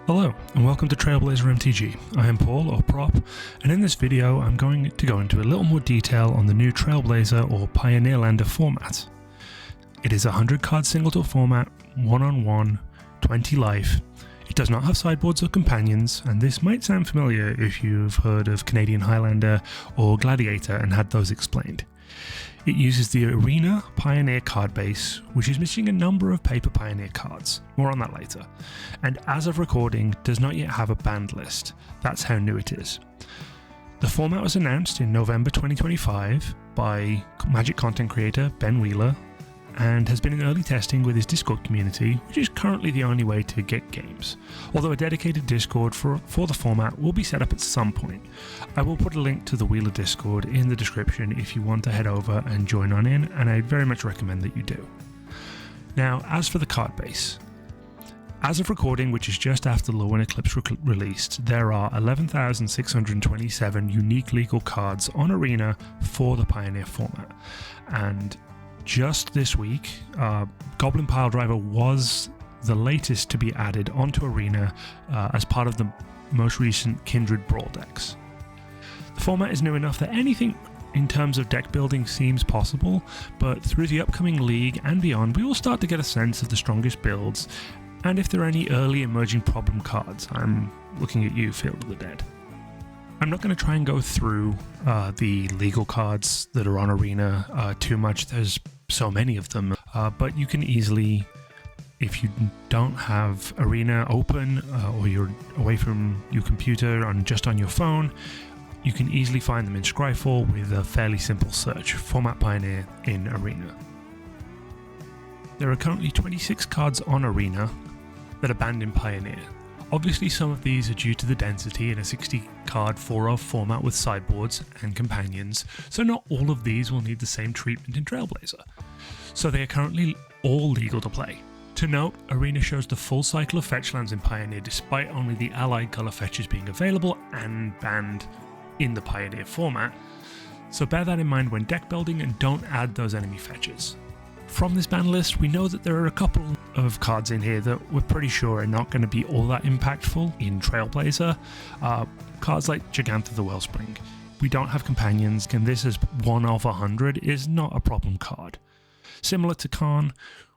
Hello and welcome to Trailblazer MTG. I am Paul, or Prop, and in this video I'm going to go into a little more detail on the new Trailblazer or Pioneerlander format. It is a 100 card single-tool format, 1-on-1, 20 life. It does not have sideboards or companions, and this might sound familiar if you've heard of Canadian Highlander or Gladiator and had those explained. It uses the Arena Pioneer card base, which is missing a number of paper Pioneer cards, more on that later, and as of recording does not yet have a banned list. That's how new it is. The format was announced in November 2025 by Magic content creator Ben Wheeler, and has been in early testing with his Discord community, which is currently the only way to get games, although a dedicated Discord for the format will be set up at some point. I will put a link to the Wheeler Discord in the description if you want to head over and join on in, and I very much recommend that you do. Now, as for the card base, as of recording, which is just after Low Eclipse released, there are 11,627 unique legal cards on Arena for the Pioneer format, and just this week, Goblin Piledriver was the latest to be added onto Arena as part of the most recent Kindred Brawl decks. The format is new enough that anything in terms of deck building seems possible, but through the upcoming League and beyond, we will start to get a sense of the strongest builds, and if there are any early emerging problem cards. I'm looking at you, Field of the Dead. I'm not going to try and go through the legal cards that are on Arena too much. There's so many of them, but you can easily, if you don't have Arena open or you're away from your computer and just on your phone, you can easily find them in Scryfall with a fairly simple search, Format Pioneer in Arena. There are currently 26 cards on Arena that are banned in Pioneer. Obviously some of these are due to the density in a 60 card 4-of format with sideboards and companions, so not all of these will need the same treatment in Trailblazer. So they are currently all legal to play. To note, Arena shows the full cycle of fetch lands in Pioneer despite only the allied colour fetches being available and banned in the Pioneer format, so bear that in mind when deck building and don't add those enemy fetches. From this ban list, we know that there are a couple of cards in here that we're pretty sure are not going to be all that impactful in Trailblazer. Cards like Gigantha the Wellspring. We don't have companions, and this is 1 of 100 is not a problem card. Similar to Khan,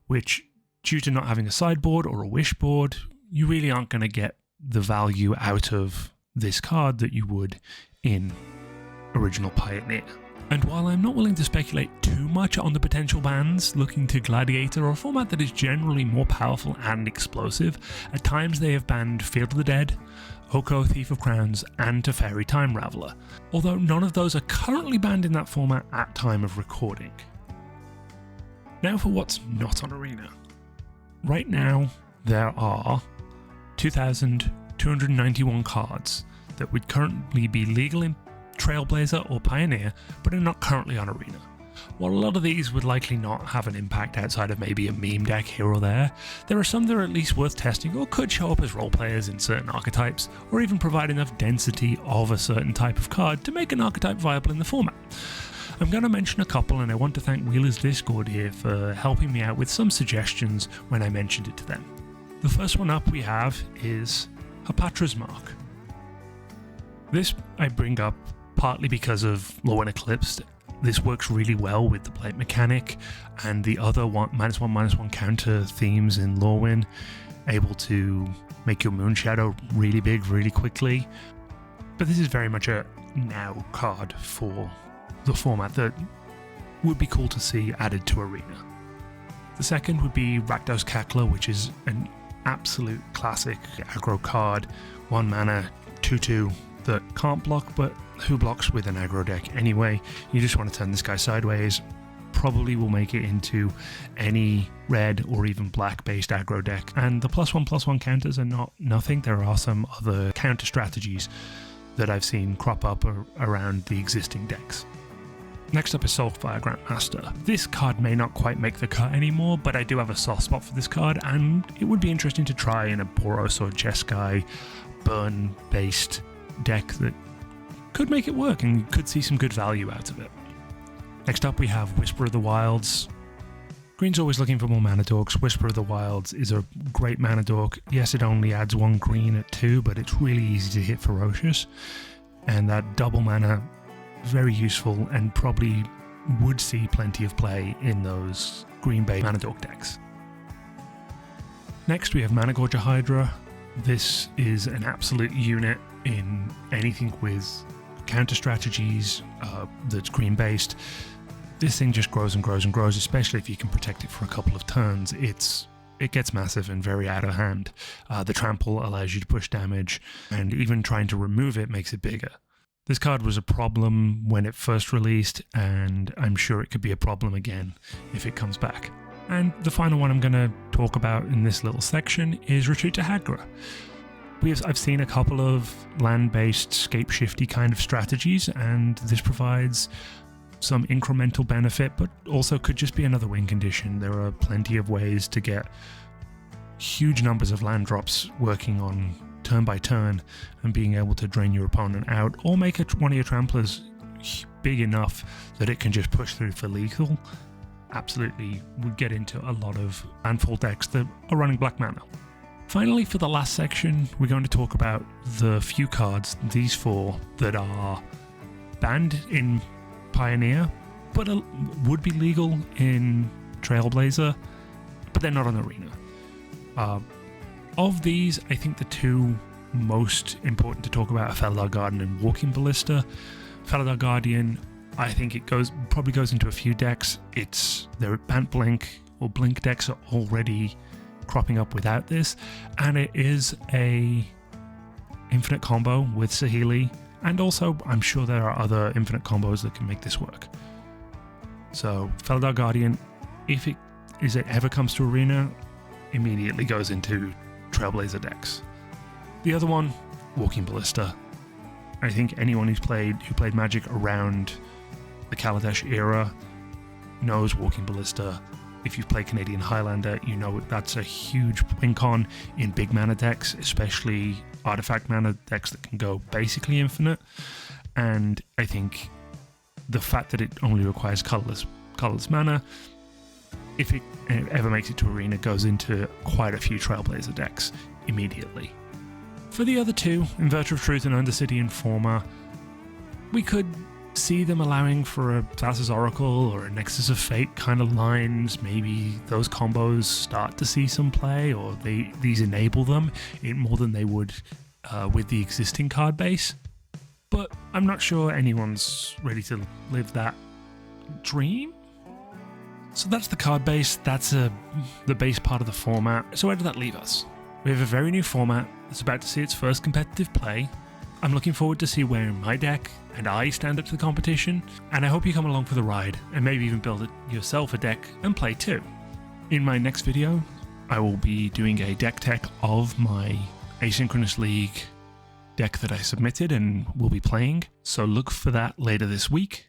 which, due to not having a sideboard or a wish board, you really aren't going to get the value out of this card that you would in original Pioneer. And while I'm not willing to speculate too much on the potential bans, looking to Gladiator, or a format that is generally more powerful and explosive, at times they have banned Field of the Dead, Oko Thief of Crowns, and Teferi Time Raveler, although none of those are currently banned in that format at time of recording. Now for what's not on Arena. Right now, there are 2,291 cards that would currently be legal in Trailblazer or Pioneer, but are not currently on Arena. While a lot of these would likely not have an impact outside of maybe a meme deck here or there are some that are at least worth testing or could show up as role players in certain archetypes, or even provide enough density of a certain type of card to make an archetype viable in the format. I'm going to mention a couple, and I want to thank Wheeler's Discord here for helping me out with some suggestions when I mentioned it to them. The first one up we have is Hapatra's Mark. This I bring up partly because of Low Eclipse. This works really well with the Blight mechanic and the other -1/-1 counter themes in Lorwyn, able to make your Moon Shadow really big really quickly. But this is very much a now card for the format that would be cool to see added to Arena. The second would be Rakdos Cackler, which is an absolute classic aggro card, 1 mana, 2/2 that can't block, but who blocks with an aggro deck anyway? You just want to turn this guy sideways. Probably will make it into any red or even black based aggro deck, and the +1/+1 counters are not nothing. There are some other counter strategies that I've seen crop up around the existing decks. Next up is Soulfire Grandmaster. This card may not quite make the cut anymore, but I do have a soft spot for this card, and it would be interesting to try in a Boros or Jeskai burn based deck that could make it work and could see some good value out of it. Next up we have Whisper of the Wilds. Green's always looking for more mana dorks. Whisper of the Wilds is a great mana dork. Yes, it only adds 1 green at 2, but it's really easy to hit Ferocious. And that double mana, very useful and probably would see plenty of play in those green-based mana dork decks. Next we have Mana-Gorger Hydra. This is an absolute unit in anything with counter strategies that's green-based. This thing just grows and grows and grows, especially if you can protect it for a couple of turns. It gets massive and very out of hand. The trample allows you to push damage, and even trying to remove it makes it bigger. This card was a problem when it first released, and I'm sure it could be a problem again if it comes back. And the final one I'm going to talk about in this little section is Retreat to Hagra. I've seen a couple of land-based scape-shifty kind of strategies, and this provides some incremental benefit, but also could just be another win condition. There are plenty of ways to get huge numbers of land drops working on turn by turn and being able to drain your opponent out, or make one of your tramplers big enough that it can just push through for lethal. Absolutely would get into a lot of landfall decks that are running black mana. Finally, for the last section, we're going to talk about the few cards, these 4, that are banned in Pioneer, but would be legal in Trailblazer, but they're not on Arena. Of these, I think the 2 most important to talk about are Felidar Guardian and Walking Ballista. Felidar Guardian, I think it probably goes into a few decks. Their Bant Blink or Blink decks are already cropping up without this, and it is a infinite combo with Saheeli. And also, I'm sure there are other infinite combos that can make this work. So, Felidar Guardian, if it ever comes to Arena, immediately goes into Trailblazer decks. The other one, Walking Ballista. I think anyone who played Magic around the Kaladesh era knows Walking Ballista. If you've played Canadian Highlander, you know that's a huge win con in big mana decks, especially artifact mana decks that can go basically infinite. And I think the fact that it only requires colorless mana, if it ever makes it to Arena, goes into quite a few Trailblazer decks immediately. For the other 2, Inverter of Truth and Undercity Informer, we could see them allowing for a Thassa's Oracle or a Nexus of Fate kind of lines. Maybe those combos start to see some play, or these enable them more than they would with the existing card base. But I'm not sure anyone's ready to live that dream. So that's the card base, that's the base part of the format. So where does that leave us? We have a very new format that's about to see its first competitive play. I'm looking forward to see where my deck and I stand up to the competition, and I hope you come along for the ride and maybe even build yourself a deck and play too. In my next video, I will be doing a deck tech of my Asynchronous League deck that I submitted and will be playing, so look for that later this week.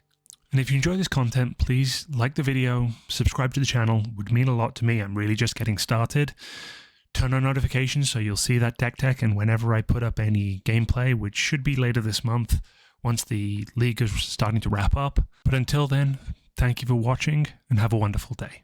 And if you enjoy this content, please like the video, subscribe to the channel, it would mean a lot to me. I'm really just getting started. Turn on notifications so you'll see that deck tech, and whenever I put up any gameplay, which should be later this month once the league is starting to wrap up. But until then, thank you for watching and have a wonderful day.